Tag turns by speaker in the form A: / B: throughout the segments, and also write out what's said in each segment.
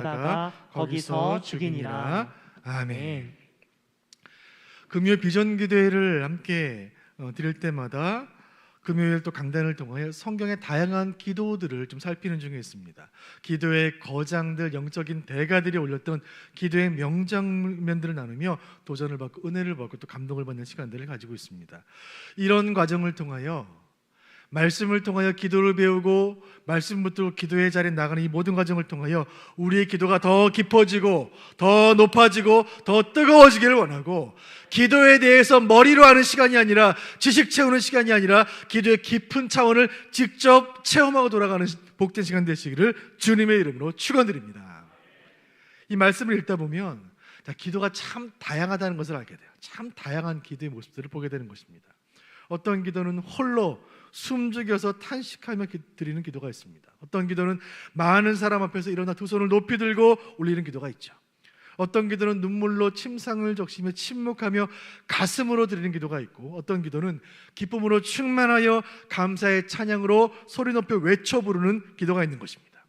A: 다가 거기서 죽이니라.
B: 아멘. 금요 비전 기도회를 함께 드릴 때마다 금요일 또 강단을 통하여 성경의 다양한 기도들을 좀 살피는 중에 있습니다. 기도의 거장들, 영적인 대가들이 올렸던 기도의 명장면들을 나누며 도전을 받고 은혜를 받고 또 감동을 받는 시간들을 가지고 있습니다. 이런 과정을 통하여 말씀을 통하여 기도를 배우고 말씀 붙들고 기도의 자리에 나가는 이 모든 과정을 통하여 우리의 기도가 더 깊어지고 더 높아지고 더 뜨거워지기를 원하고, 기도에 대해서 머리로 하는 시간이 아니라 지식 채우는 시간이 아니라 기도의 깊은 차원을 직접 체험하고 돌아가는 복된 시간 되시기를 주님의 이름으로 축원드립니다. 이 말씀을 읽다 보면 기도가 참 다양하다는 것을 알게 돼요. 참 다양한 기도의 모습들을 보게 되는 것입니다. 어떤 기도는 홀로 숨죽여서 탄식하며 드리는 기도가 있습니다. 어떤 기도는 많은 사람 앞에서 일어나 두 손을 높이 들고 올리는 기도가 있죠. 어떤 기도는 눈물로 침상을 적시며 침묵하며 가슴으로 드리는 기도가 있고, 어떤 기도는 기쁨으로 충만하여 감사의 찬양으로 소리 높여 외쳐 부르는 기도가 있는 것입니다.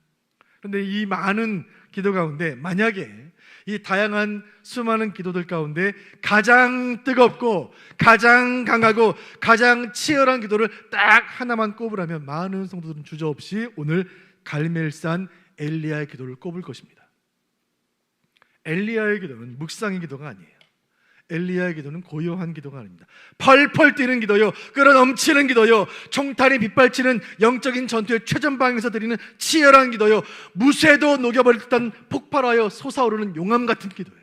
B: 그런데 이 많은 기도 가운데 만약에 이 다양한 수많은 기도들 가운데 가장 뜨겁고 가장 강하고 가장 치열한 기도를 딱 하나만 꼽으라면 많은 성도들은 주저없이 오늘 갈멜산 엘리야의 기도를 꼽을 것입니다. 엘리야의 기도는 묵상의 기도가 아니에요. 엘리야의 기도는 고요한 기도가 아닙니다. 펄펄 뛰는 기도요, 끌어넘치는 기도요, 총탄이 빗발치는 영적인 전투의 최전방에서 드리는 치열한 기도요, 무쇠도 녹여버릴 듯한 폭발하여 솟아오르는 용암 같은 기도예요.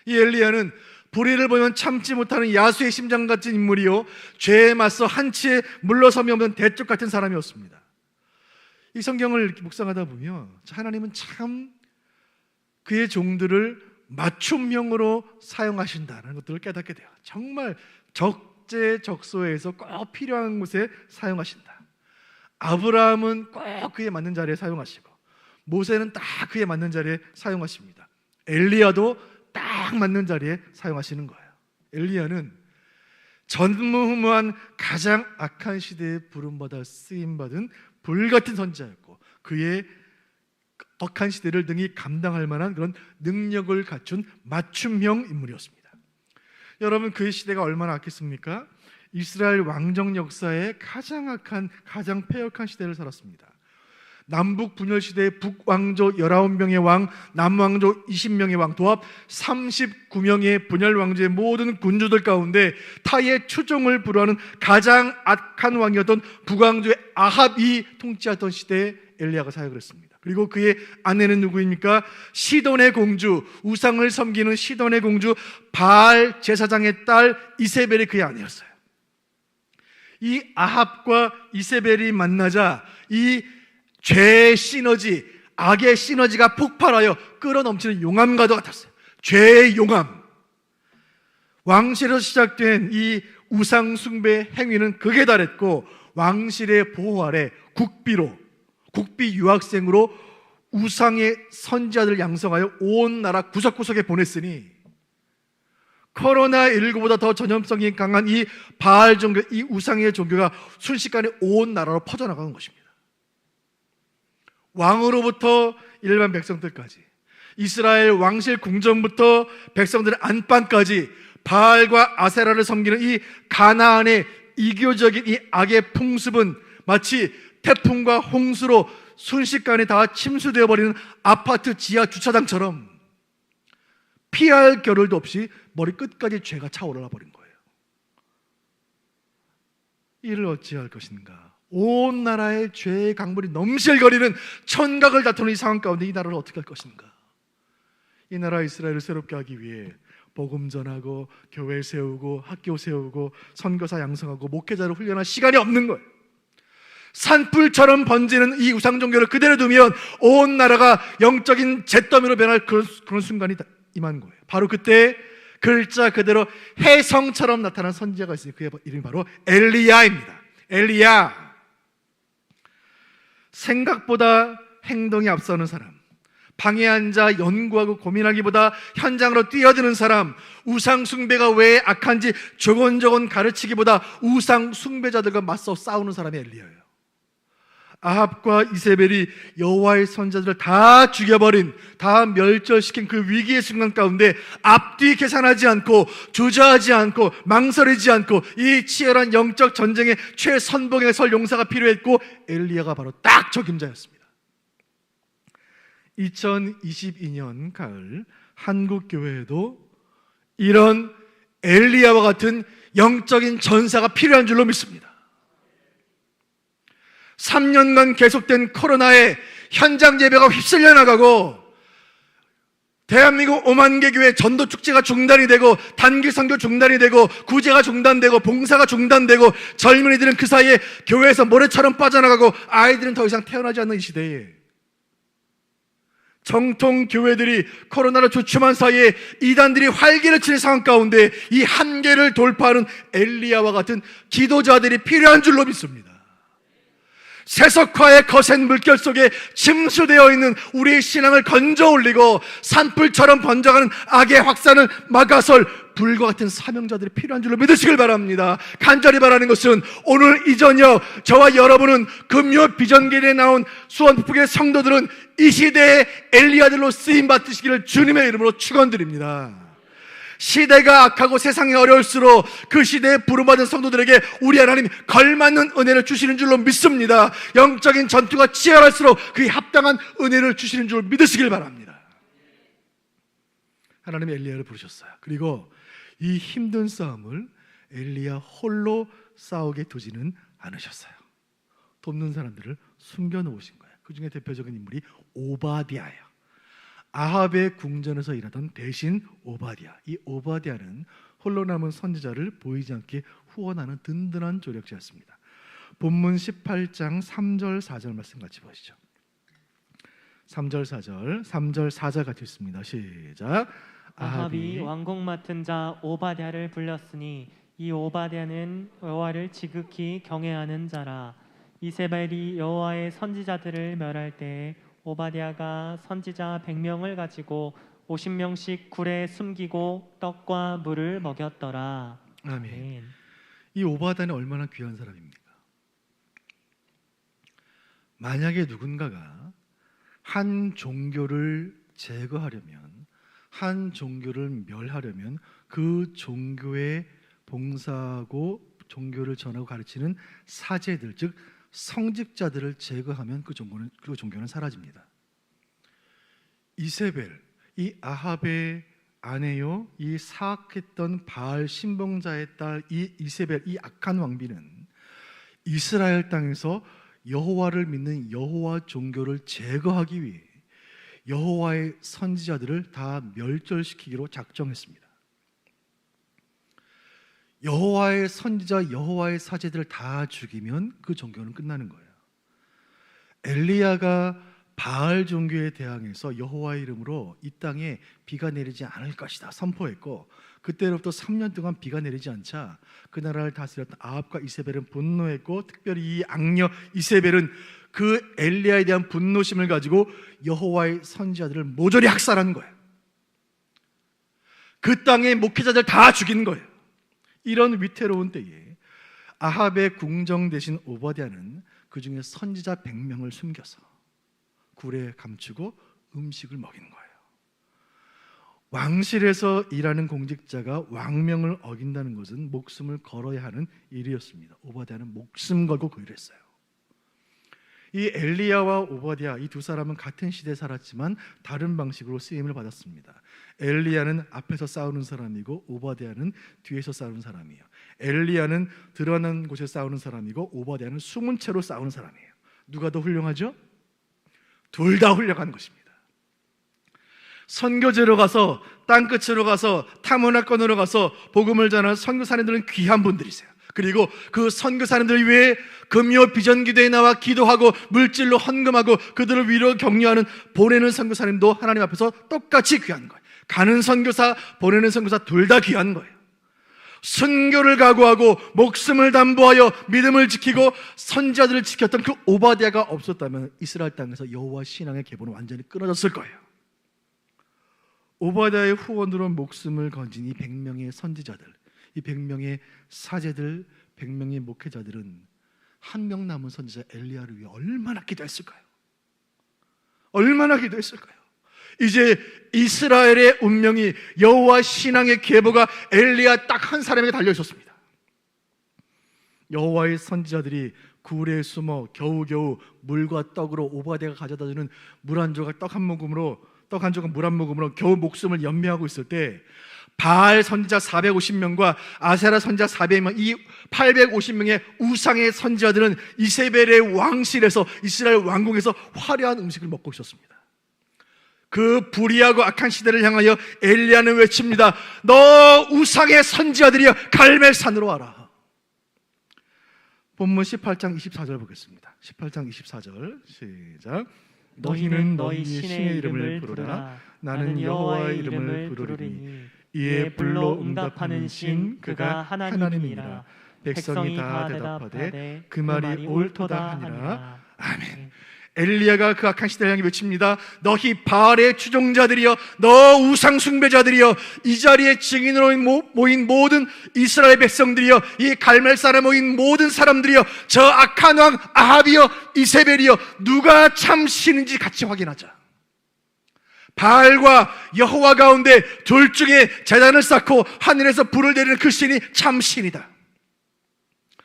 B: 이 엘리야는 불의를 보면 참지 못하는 야수의 심장 같은 인물이요, 죄에 맞서 한치에 물러섬이 없는 대쪽 같은 사람이었습니다. 이 성경을 이렇게 묵상하다 보면 하나님은 참 그의 종들을 맞춤형으로 사용하신다는 것들을 깨닫게 돼요. 정말 적재적소에서 꼭 필요한 곳에 사용하신다. 아브라함은 꼭 그에 맞는 자리에 사용하시고, 모세는 딱 그에 맞는 자리에 사용하십니다. 엘리야도 딱 맞는 자리에 사용하시는 거예요. 엘리야는 전무후무한 가장 악한 시대에 부름받아 쓰임받은 불같은 선지자였고, 그의 억한 시대를 능히 감당할 만한 그런 능력을 갖춘 맞춤형 인물이었습니다. 여러분, 그 시대가 얼마나 악했습니까? 이스라엘 왕정 역사의 가장 악한, 가장 패역한 시대를 살았습니다. 남북 분열 시대의 북왕조 19명의 왕, 남왕조 20명의 왕, 도합 39명의 분열 왕조의 모든 군주들 가운데 타의 추종을 불허하는 가장 악한 왕이었던 북왕조의 아합이 통치하던 시대에 엘리야가 사역을 했습니다. 그리고 그의 아내는 누구입니까? 시돈의 공주, 우상을 섬기는 시돈의 공주 바알 제사장의 딸 이세벨이 그의 아내였어요. 이 아합과 이세벨이 만나자 이 죄의 시너지, 악의 시너지가 폭발하여 끌어넘치는 용암과도 같았어요. 죄의 용암. 왕실에서 시작된 이 우상 숭배 행위는 극에 달했고, 왕실의 보호 아래 국비 유학생으로 우상의 선지자들을 양성하여 온 나라 구석구석에 보냈으니, 코로나19보다 더 전염성이 강한 이 바알 종교, 이 우상의 종교가 순식간에 온 나라로 퍼져나가는 것입니다. 왕으로부터 일반 백성들까지, 이스라엘 왕실 궁전부터 백성들의 안방까지 바알과 아세라를 섬기는 이 가나안의 이교적인 이 악의 풍습은 마치 태풍과 홍수로 순식간에 다 침수되어 버리는 아파트 지하 주차장처럼 피할 겨를도 없이 머리끝까지 죄가 차오르나 버린 거예요. 이를 어찌할 것인가? 온 나라의 죄의 강물이 넘실거리는 천각을 다투는 이 상황 가운데 이 나라를 어떻게 할 것인가? 이 나라 이스라엘을 새롭게 하기 위해 복음 전하고 교회 세우고 학교 세우고 선교사 양성하고 목회자를 훈련할 시간이 없는 거예요. 산불처럼 번지는 이 우상 종교를 그대로 두면 온 나라가 영적인 잿더미로 변할 그런 순간이 임한 거예요. 바로 그때 글자 그대로 혜성처럼 나타난 선지자가 있으니 그의 이름이 바로 엘리야입니다. 엘리야. 생각보다 행동이 앞서는 사람, 방에 앉아 연구하고 고민하기보다 현장으로 뛰어드는 사람, 우상 숭배가 왜 악한지 조곤조곤 가르치기보다 우상 숭배자들과 맞서 싸우는 사람이 엘리야예요. 아합과 이세벨이 여호와의 선지자들을 다 죽여버린, 다 멸절시킨 그 위기의 순간 가운데 앞뒤 계산하지 않고 주저하지 않고 망설이지 않고 이 치열한 영적 전쟁의 최선봉에 설 용사가 필요했고 엘리야가 바로 딱 적임자였습니다. 2022년 가을 한국 교회에도 이런 엘리야와 같은 영적인 전사가 필요한 줄로 믿습니다. 3년간 계속된 코로나에 현장 예배가 휩쓸려 나가고 대한민국 5만 개 교회 전도 축제가 중단이 되고 단기 선교 중단이 되고 구제가 중단되고 봉사가 중단되고 젊은이들은 그 사이에 교회에서 모래처럼 빠져나가고 아이들은 더 이상 태어나지 않는 이 시대에 정통 교회들이 코로나로 주춤한 사이에 이단들이 활기를 치는 상황 가운데 이 한계를 돌파하는 엘리야와 같은 기도자들이 필요한 줄로 믿습니다. 세속화의 거센 물결 속에 침수되어 있는 우리의 신앙을 건져 올리고 산불처럼 번져가는 악의 확산을 막아설 불과 같은 사명자들이 필요한 줄로 믿으시길 바랍니다. 간절히 바라는 것은 오늘 이 저녁 저와 여러분은 금요 비전길에 나온 수원북의 성도들은 이 시대의 엘리야들로 쓰임받으시기를 주님의 이름으로 축원드립니다. 시대가 악하고 세상이 어려울수록 그 시대에 부름받은 성도들에게 우리 하나님 걸맞는 은혜를 주시는 줄로 믿습니다. 영적인 전투가 치열할수록 그에 합당한 은혜를 주시는 줄 믿으시길 바랍니다. 하나님이 엘리야를 부르셨어요. 그리고 이 힘든 싸움을 엘리야 홀로 싸우게 두지는 않으셨어요. 돕는 사람들을 숨겨놓으신 거예요. 그 중에 대표적인 인물이 오바댜예요. 아합의 궁전에서 일하던 대신 오바댜. 이 오바댜는 홀로 남은 선지자를 보이지 않게 후원하는 든든한 조력자였습니다. 본문 18장 3절 4절 말씀 같이 보시죠. 3절 4절 같이 있습니다. 시작.
A: 아합이 왕궁 맡은 자 오바댜를 불렀으니 이 오바댜는 여호와를 지극히 경외하는 자라. 이세벨이 여호와의 선지자들을 멸할 때에 오바댜가 선지자 100명을 가지고 50명씩 굴에 숨기고 떡과 물을 먹였더라.
B: 아멘. 이 오바댜는 얼마나 귀한 사람입니까? 만약에 누군가가 한 종교를 제거하려면, 한 종교를 멸하려면 그 종교에 봉사하고 종교를 전하고 가르치는 사제들, 즉 성직자들을 제거하면 그 종교는 사라집니다. 이세벨, 이 아합의 아내요, 이 사악했던 바알 신봉자의 딸 이 이세벨, 이 악한 왕비는 이스라엘 땅에서 여호와를 믿는 여호와 종교를 제거하기 위해 여호와의 선지자들을 다 멸절시키기로 작정했습니다. 여호와의 선지자, 여호와의 사제들을 다 죽이면 그 종교는 끝나는 거예요. 엘리야가 바알 종교에 대항해서 여호와의 이름으로 이 땅에 비가 내리지 않을 것이다 선포했고, 그때로부터 3년 동안 비가 내리지 않자 그 나라를 다스렸던 아합과 이세벨은 분노했고, 특별히 이 악녀 이세벨은 그 엘리야에 대한 분노심을 가지고 여호와의 선지자들을 모조리 학살한 거예요. 그 땅의 목회자들 다 죽인 거예요. 이런 위태로운 때에 아합의 궁정 대신 오바댜는 그 중에 선지자 100명을 숨겨서 굴에 감추고 음식을 먹이는 거예요. 왕실에서 일하는 공직자가 왕명을 어긴다는 것은 목숨을 걸어야 하는 일이었습니다. 오바댜는 목숨 걸고 그 일을 했어요. 이 엘리야와 오바댜, 이 두 사람은 같은 시대에 살았지만 다른 방식으로 쓰임을 받았습니다. 엘리야는 앞에서 싸우는 사람이고 오바댜는 뒤에서 싸우는 사람이에요. 엘리야는 드러난 곳에 싸우는 사람이고 오바댜는 숨은 채로 싸우는 사람이에요. 누가 더 훌륭하죠? 둘 다 훌륭한 것입니다. 선교지로 가서, 땅끝으로 가서, 타문화권으로 가서 복음을 전하는 선교사님들은 귀한 분들이세요. 그리고 그 선교사님들을 위해 금요 비전기도에 나와 기도하고 물질로 헌금하고 그들을 위로 격려하는 보내는 선교사님도 하나님 앞에서 똑같이 귀한 거예요. 가는 선교사, 보내는 선교사 둘 다 귀한 거예요. 순교를 각오하고 목숨을 담보하여 믿음을 지키고 선지자들을 지켰던 그 오바댜가 없었다면 이스라엘 땅에서 여호와 신앙의 계보는 완전히 끊어졌을 거예요. 오바댜의 후원으로 목숨을 건진 이 100명의 선지자들, 이 100명의 사제들, 100명의 목회자들은 한 명 남은 선지자 엘리야를 위해 얼마나 기도했을까요? 얼마나 기도했을까요? 이제 이스라엘의 운명이, 여호와 신앙의 계보가 엘리야 딱 한 사람에게 달려 있었습니다. 여호와의 선지자들이 굴에 숨어 겨우겨우 물과 떡으로 오바댜가 가져다주는 물 한 조각, 떡 한 조각, 물 한 모금으로 겨우 목숨을 연명하고 있을 때 바알 선지자 450명과 아세라 선지자 400명, 이 850명의 우상의 선지자들은 이세벨의 왕실에서, 이스라엘 왕궁에서 화려한 음식을 먹고 있었습니다. 그 불의하고 악한 시대를 향하여 엘리야는 외칩니다. 너 우상의 선지자들이여, 갈멜산으로 와라. 본문 18장 24절 보겠습니다. 18장 24절 시작. 너희는 너희 신의 이름을 부르라. 나는 여호와의 이름을 부르리니 이에 불로 응답하는 신 그가 하나님이니라. 백성이 다 대답하되 그 말이 옳도다 하니라. 아멘. 엘리야가 그 악한 시대를 향해 외칩니다. 너희 바알의 추종자들이여, 너 우상 숭배자들이여, 이 자리에 증인으로 모인 모든 이스라엘 백성들이여, 이 갈멜산에 모인 모든 사람들이여, 저 악한 왕 아합이여, 이세벨이여, 누가 참 신인지 같이 확인하자. 바알과 여호와 가운데 둘 중에 제단을 쌓고 하늘에서 불을 내리는 그 신이 참 신이다.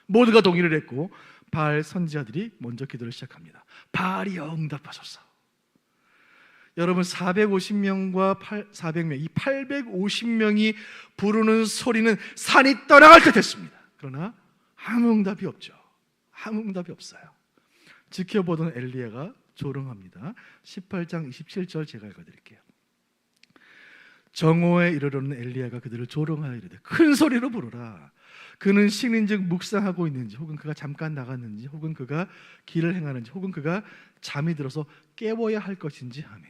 B: 모두가 동의를 했고 바알 선지자들이 먼저 기도를 시작합니다. 바알이여 응답하소서. 여러분, 450명과 400명, 이 850명이 부르는 소리는 산이 떠나갈 듯 했습니다. 그러나 아무 응답이 없죠. 아무 응답이 없어요. 지켜보던 엘리야가 조롱합니다. 18장 27절 제가 읽어드릴게요. 정오에 이르러는 엘리야가 그들을 조롱하여 이르되 큰 소리로 부르라. 그는 신인즉 묵상하고 있는지, 혹은 그가 잠깐 나갔는지, 혹은 그가 길을 행하는지, 혹은 그가 잠이 들어서 깨워야 할 것인지 하매,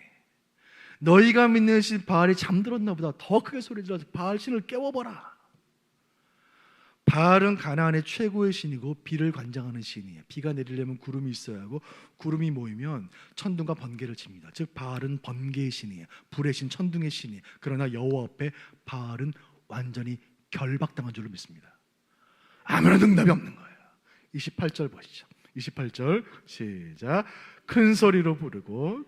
B: 너희가 믿는 신 바알이 잠들었나 보다. 더 크게 소리 질러서 바알 신을 깨워보라. 바알은 가나안의 최고의 신이고 비를 관장하는 신이에요. 비가 내리려면 구름이 있어야 하고 구름이 모이면 천둥과 번개를 칩니다. 즉 바알은 번개의 신이에요. 불의 신, 천둥의 신이에요. 그러나 여호와 앞에 바알은 완전히 결박당한 줄로 믿습니다. 아무런 응답이 없는 거예요. 28절 보시죠. 28절 시작. 큰 소리로 부르고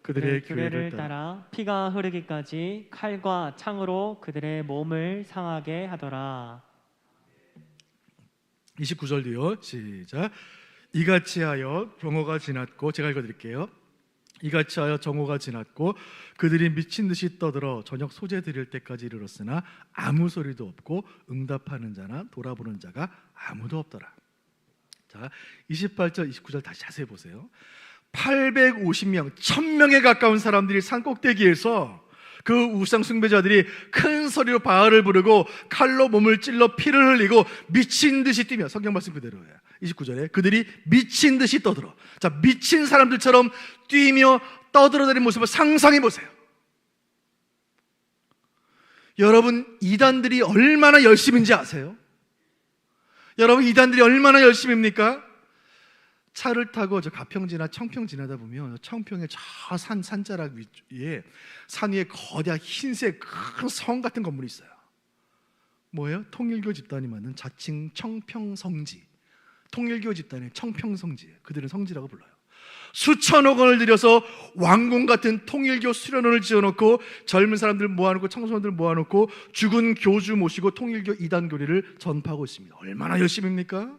B: 그들의 규례를 따라
A: 피가 흐르기까지 칼과 창으로 그들의 몸을 상하게 하더라.
B: 29절도요. 시작. 이같이 하여 정오가 지났고, 제가 읽어드릴게요. 이같이 하여 정오가 지났고 그들이 미친 듯이 떠들어 저녁 소재 드릴 때까지 이르렀으나 아무 소리도 없고 응답하는 자나 돌아보는 자가 아무도 없더라. 자, 28절 29절 다시 자세히 보세요. 850명, 1000명에 가까운 사람들이 산꼭대기에서 그 우상 숭배자들이 큰 소리로 바알을 부르고 칼로 몸을 찔러 피를 흘리고 미친 듯이 뛰며, 성경 말씀 그대로예요. 29절에 그들이 미친 듯이 떠들어. 자, 미친 사람들처럼 뛰며 떠들어대는 모습을 상상해 보세요. 여러분, 이단들이 얼마나 열심인지 아세요? 여러분, 이단들이 얼마나 열심입니까? 차를 타고 저 가평 지나 청평 지나다 보면 청평의 저 산자락 위에, 산 위에 거대한 흰색 큰 성 같은 건물이 있어요. 뭐예요? 통일교 집단이 만든 자칭 청평성지. 통일교 집단의 청평성지, 그들은 성지라고 불러요. 수천억 원을 들여서 왕궁 같은 통일교 수련원을 지어놓고 젊은 사람들 모아놓고 청소년들 모아놓고 죽은 교주 모시고 통일교 이단 교리를 전파하고 있습니다. 얼마나 열심입니까?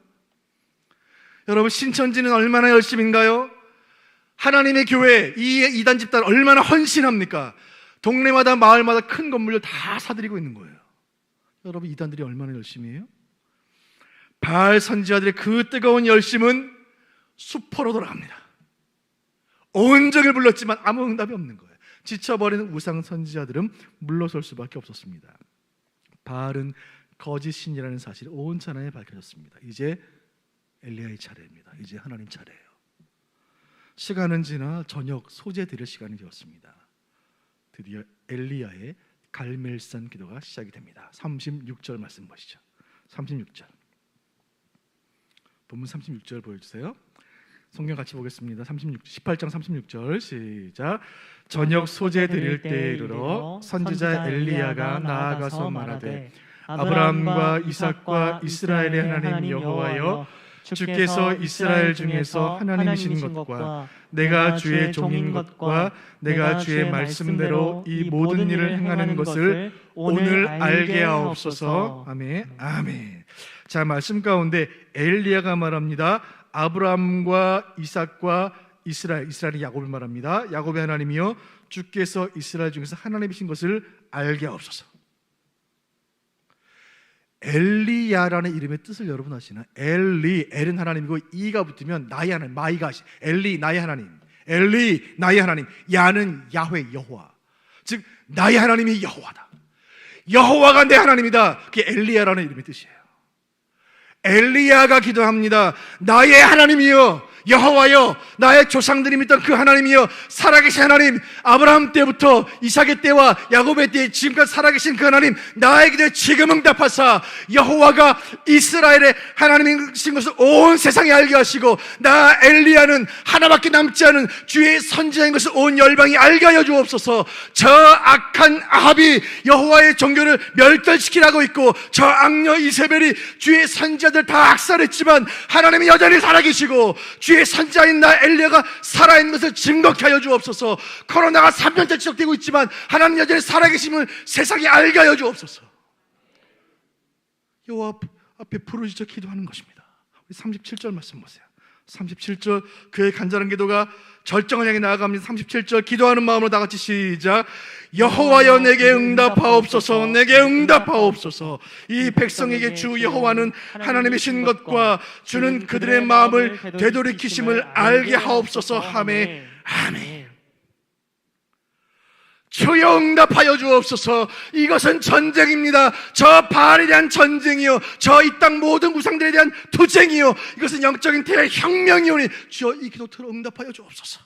B: 여러분, 신천지는 얼마나 열심인가요? 하나님의 교회, 이 이단 집단 얼마나 헌신합니까? 동네마다 마을마다 큰 건물을 다 사들이고 있는 거예요. 여러분, 이단들이 얼마나 열심히 해요? 바알 선지자들의 그 뜨거운 열심은 수포로 돌아갑니다. 온종일 불렀지만 아무 응답이 없는 거예요. 지쳐버리는 우상 선지자들은 물러설 수밖에 없었습니다. 바알은 거짓 신이라는 사실이 온 천하에 밝혀졌습니다. 이제 엘리야의 차례입니다. 이제 하나님 차례예요. 시간은 지나 저녁 소재 드릴 시간이 되었습니다. 드디어 엘리야의 갈멜산 기도가 시작이 됩니다. 36절 말씀 보시죠. 36절. 본문 36절 보여주세요. 성경 같이 보겠습니다. 18장 36절 시작. 저녁 소재 드릴 때에 이르러 선지자 엘리야가 나아가서 말하되 아브라함과 이삭과 이스라엘의 하나님 여호와여, 주께서 이스라엘 중에서 하나님이신 것과 내가 주의 종인 것과 내가 주의 말씀대로 이 모든 일을 행하는 것을 오늘 알게 하옵소서. 아멘. 아멘. 자, 말씀 가운데 엘리야가 말합니다. 아브라함과 이삭과 이스라엘이 야곱을 말합니다. 야곱의 하나님이여, 주께서 이스라엘 중에서 하나님이신 것을 알게 하옵소서. 엘리야라는 이름의 뜻을 여러분 아시나요? 엘은 하나님이고 이가 붙으면 나의 하나님, 마이가 엘리 나의 하나님, 엘리 나의 하나님, 야는 야훼 여호와, 즉 나의 하나님이 여호와다. 여호와가 내 하나님이다. 그게 엘리야라는 이름의 뜻이에요. 엘리야가 기도합니다. 나의 하나님이여, 여호와여, 나의 조상들이 믿던 그 하나님이여, 살아계신 하나님, 아브라함 때부터 이삭의 때와 야곱의 때에 지금까지 살아계신 그 하나님, 나의 기도에 지금 응답하사 여호와가 이스라엘의 하나님이신 것을 온 세상에 알게 하시고, 나 엘리야는 하나밖에 남지 않은 주의 선지자인 것을 온 열방이 알게 하여 주옵소서. 저 악한 아합이 여호와의 종교를 멸절시키라고 있고, 저 악녀 이세벨이 주의 선지자들 다 악살했지만 하나님이 여전히 살아계시고 주의 선지자인 나 엘리야가 살아있는 것을 증거케 하여 주옵소서. 코로나가 3년째 지속되고 있지만 하나님 여전히 살아계심을 세상에 알게 하여 주옵소서. 여호와 앞에 부르짖어 기도하는 것입니다. 37절 말씀 보세요. 37절, 그의 간절한 기도가 절정을 향해 나아갑니다. 37절, 기도하는 마음으로 다 같이 시작. 여호와여, 내게 응답하옵소서, 내게 응답하옵소서. 이 백성에게 주 여호와는 하나님이신 것과 주는 그들의 마음을 되돌이키심을 알게 하옵소서. 아멘. 아멘. 주여 응답하여 주옵소서. 이것은 전쟁입니다. 저 바알에 대한 전쟁이요, 저 이 땅 모든 우상들에 대한 투쟁이요, 이것은 영적인 대혁명이오니 주여 이 기도 들어 응답하여 주옵소서.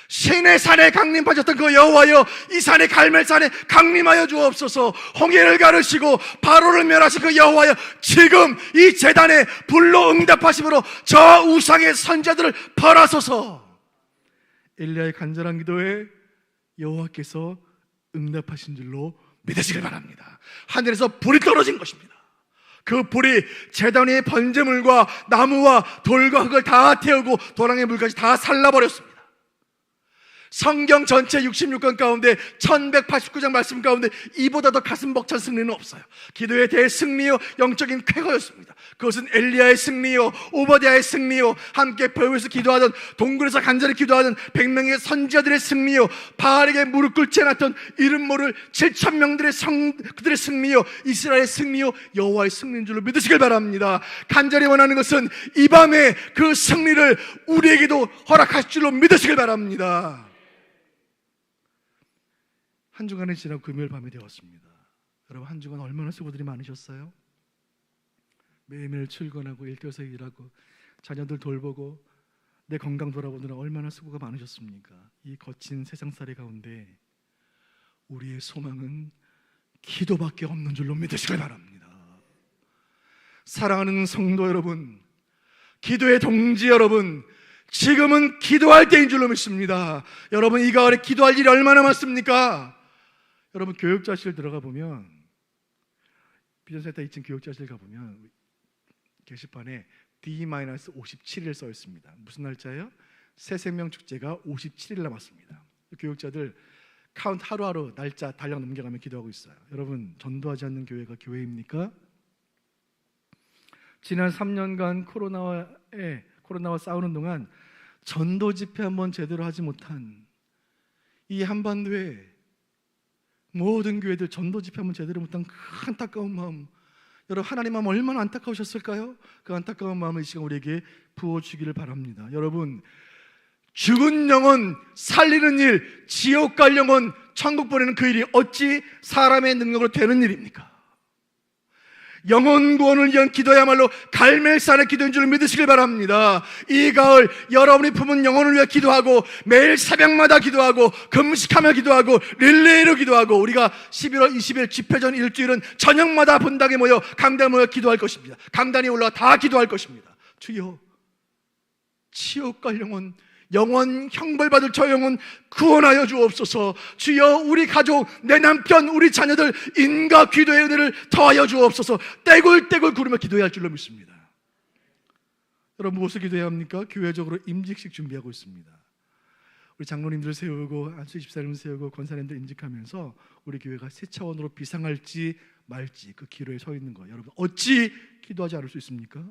B: 신의 산에 강림하셨던 그 여호와여, 이 산에 갈멜산에 강림하여 주옵소서. 홍해를 가르시고 바로를 멸하신 그 여호와여, 지금 이 제단에 불로 응답하심으로 저 우상의 선자들을 벌하소서. 엘리야의 간절한 기도에 여호와께서 응답하신 줄로 믿으시길 바랍니다. 하늘에서 불이 떨어진 것입니다. 그 불이 제단 위의 번제물과 나무와 돌과 흙을 다 태우고 도랑의 물까지 다 살라버렸습니다. 성경 전체 66권 가운데 1189장 말씀 가운데 이보다 더 가슴 벅찬 승리는 없어요. 기도의 대승리요, 영적인 쾌거였습니다. 그것은 엘리야의 승리요, 오버디아의 승리요, 함께 벼에서 기도하던, 동굴에서 간절히 기도하던 100명의 선지자들의 승리요, 바알에게 무릎 꿇지 않았던 이름 모를 7,000명들의 그들의 승리요, 이스라엘의 승리요, 여호와의 승리인 줄로 믿으시길 바랍니다. 간절히 원하는 것은 이 밤에 그 승리를 우리에게도 허락하실 줄로 믿으시길 바랍니다. 한 주간이 지나고 금요일 밤이 되었습니다. 여러분, 한 주간 얼마나 수고들이 많으셨어요? 매일매일 출근하고 일터에서 일하고 자녀들 돌보고 내 건강 돌아보느라 얼마나 수고가 많으셨습니까? 이 거친 세상살이 가운데 우리의 소망은 기도밖에 없는 줄로 믿으시길 바랍니다. 사랑하는 성도 여러분, 기도의 동지 여러분, 지금은 기도할 때인 줄로 믿습니다. 여러분, 이 가을에 기도할 일이 얼마나 많습니까? 여러분, 교육자실 들어가 보면, 비전센터 2층 교육자실 가보면 게시판에 D-57일 써 있습니다. 무슨 날짜예요? 새생명축제가 57일 남았습니다. 교육자들 카운트 하루하루 날짜 달력 넘겨가며 기도하고 있어요. 여러분, 전도하지 않는 교회가 교회입니까? 지난 3년간 코로나와 싸우는 동안 전도 집회 한번 제대로 하지 못한 이 한반도에 모든 교회들 전도 집회 한번 제대로 못한 그 안타까운 마음, 여러분, 하나님 마음 얼마나 안타까우셨을까요? 그 안타까운 마음을 이 시간 우리에게 부어주기를 바랍니다. 여러분, 죽은 영혼 살리는 일, 지옥 갈 영혼 천국 보내는 그 일이 어찌 사람의 능력으로 되는 일입니까? 영혼 구원을 위한 기도야말로 갈멜산의 기도인 줄 믿으시길 바랍니다. 이 가을 여러분이 품은 영혼을 위해 기도하고 매일 새벽마다 기도하고 금식하며 기도하고 릴레이로 기도하고, 우리가 11월 20일 집회 전 일주일은 저녁마다 본당에 모여 강단에 모여 기도할 것입니다. 강단에 올라와 다 기도할 것입니다. 주여, 지옥 갈 영혼 형벌받을 저 영혼 구원하여 주옵소서. 주여, 우리 가족, 내 남편, 우리 자녀들 인과 기도의 은혜를 더하여 주옵소서. 떼굴떼굴 구르며 기도해야 할 줄로 믿습니다. 여러분 무엇을 기도해야 합니까? 교회적으로 임직식 준비하고 있습니다. 우리 장로님들 세우고 안수 집사님 세우고 권사님들 임직하면서 우리 교회가 새 차원으로 비상할지 말지 그 기로에 서 있는 거예요. 여러분 어찌 기도하지 않을 수 있습니까?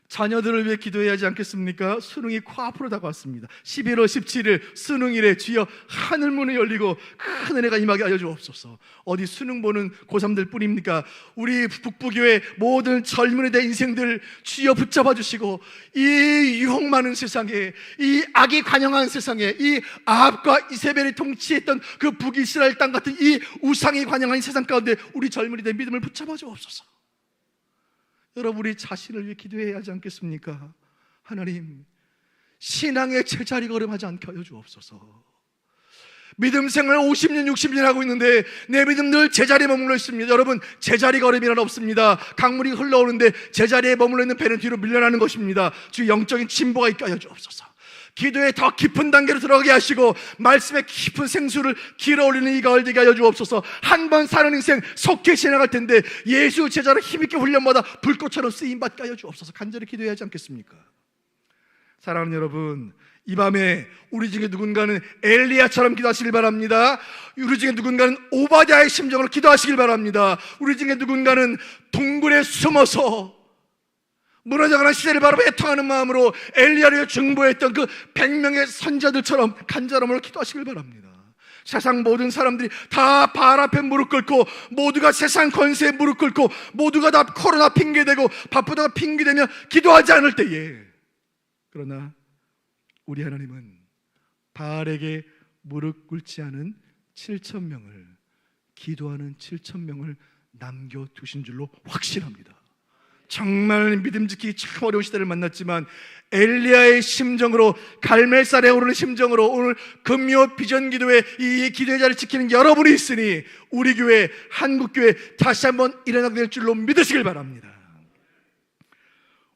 B: 자녀들을 위해 기도해야 하지 않겠습니까? 수능이 코앞으로 다가왔습니다. 11월 17일 수능일에 주여 하늘문이 열리고 큰 은혜가 임하게 하여 주옵소서. 어디 수능 보는 고3들 뿐입니까? 우리 북부교회 모든 젊은이 대 인생들 주여 붙잡아 주시고 이 유혹 많은 세상에, 이 악이 관영한 세상에, 이 아합과 이세벨이 통치했던 그 북이스라엘 땅 같은 이 우상이 관영한 세상 가운데 우리 젊은이들 믿음을 붙잡아 주옵소서. 여러분 우리 자신을 위해 기도해야 하지 않겠습니까? 하나님 신앙의 제자리 걸음하지 않게 하여 주옵소서. 믿음 생활 50년 60년 하고 있는데 내 믿음 늘 제자리에 머물러 있습니다. 여러분 제자리 걸음이란 없습니다. 강물이 흘러오는데 제자리에 머물러 있는 배는 뒤로 밀려나는 것입니다. 주 영적인 진보가 있게 하여 주옵소서. 기도에 더 깊은 단계로 들어가게 하시고 말씀의 깊은 생수를 길어올리는 이 가을 되게 하여 주옵소서. 한 번 사는 인생 속히 지나갈 텐데 예수 제자로 힘있게 훈련받아 불꽃처럼 쓰임받게 하여 주옵소서. 간절히 기도해야 하지 않겠습니까? 사랑하는 여러분, 이 밤에 우리 중에 누군가는 엘리야처럼 기도하시길 바랍니다. 우리 중에 누군가는 오바댜의 심정으로 기도하시길 바랍니다. 우리 중에 누군가는 동굴에 숨어서 무너져가는 시대를 바로 애통하는 마음으로 엘리야를 중보했던 그 100명의 선자들처럼 간절함으로 기도하시길 바랍니다. 세상 모든 사람들이 다 바알 앞에 무릎 꿇고 모두가 세상 권세에 무릎 꿇고 모두가 다 코로나 핑계대고 바쁘다가 핑계대며 기도하지 않을 때에, 그러나 우리 하나님은 바알에게 무릎 꿇지 않은 7,000명을 기도하는 7,000명을 남겨두신 줄로 확신합니다. 정말 믿음직히 참 어려운 시대를 만났지만 엘리야의 심정으로, 갈멜산에 오르는 심정으로 오늘 금요 비전 기도회 이 기도의 자리를 지키는 여러분이 있으니 우리 교회, 한국교회 다시 한번 일어나게 될 줄로 믿으시길 바랍니다.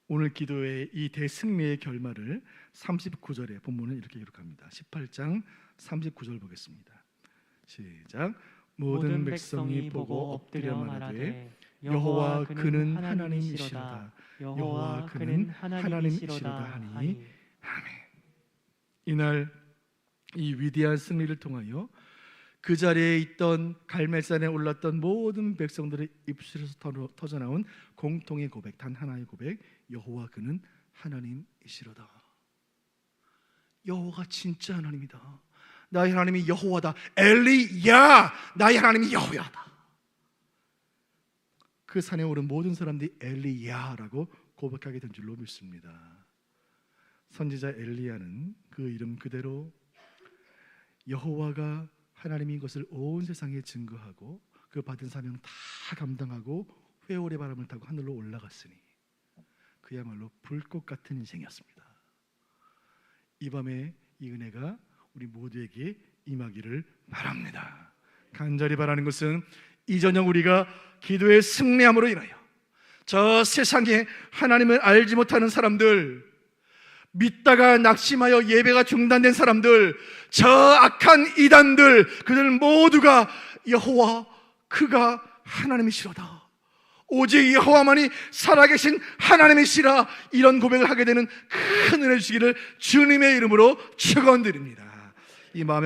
B: 오늘 기도의 이 대승리의 결말을 39절에 본문은 이렇게 기록합니다. 18장 39절 보겠습니다. 시작. 모든 백성이 보고 엎드려 말하되 여호와 그는 하나님이시로다. 여호와 그는 하나님이시로다 하니 아멘. 이날 이 위대한 승리를 통하여 그 자리에 있던 갈멜산에 올랐던 모든 백성들의 입술에서 터져나온 공통의 고백, 단 하나의 고백, 여호와 그는 하나님이시로다. 여호와가 진짜 하나님이다. 나의 하나님이 여호와다. 엘리야, 나의 하나님이 여호와다. 그 산에 오른 모든 사람들이 엘리야라고 고백하게 된 줄로 믿습니다. 선지자 엘리야는 그 이름 그대로 여호와가 하나님인 것을 온 세상에 증거하고 그 받은 사명 다 감당하고 회오리 바람을 타고 하늘로 올라갔으니 그야말로 불꽃 같은 인생이었습니다. 이 밤에 이 은혜가 우리 모두에게 임하기를 바랍니다. 간절히 바라는 것은 이 저녁 우리가 기도의 승리함으로 인하여 저 세상에 하나님을 알지 못하는 사람들, 믿다가 낙심하여 예배가 중단된 사람들, 저 악한 이단들, 그들 모두가 여호와 그가 하나님이시로다, 오직 여호와만이 살아계신 하나님이시라, 이런 고백을 하게 되는 큰 은혜 주시기를 주님의 이름으로 축원드립니다. 이 마음에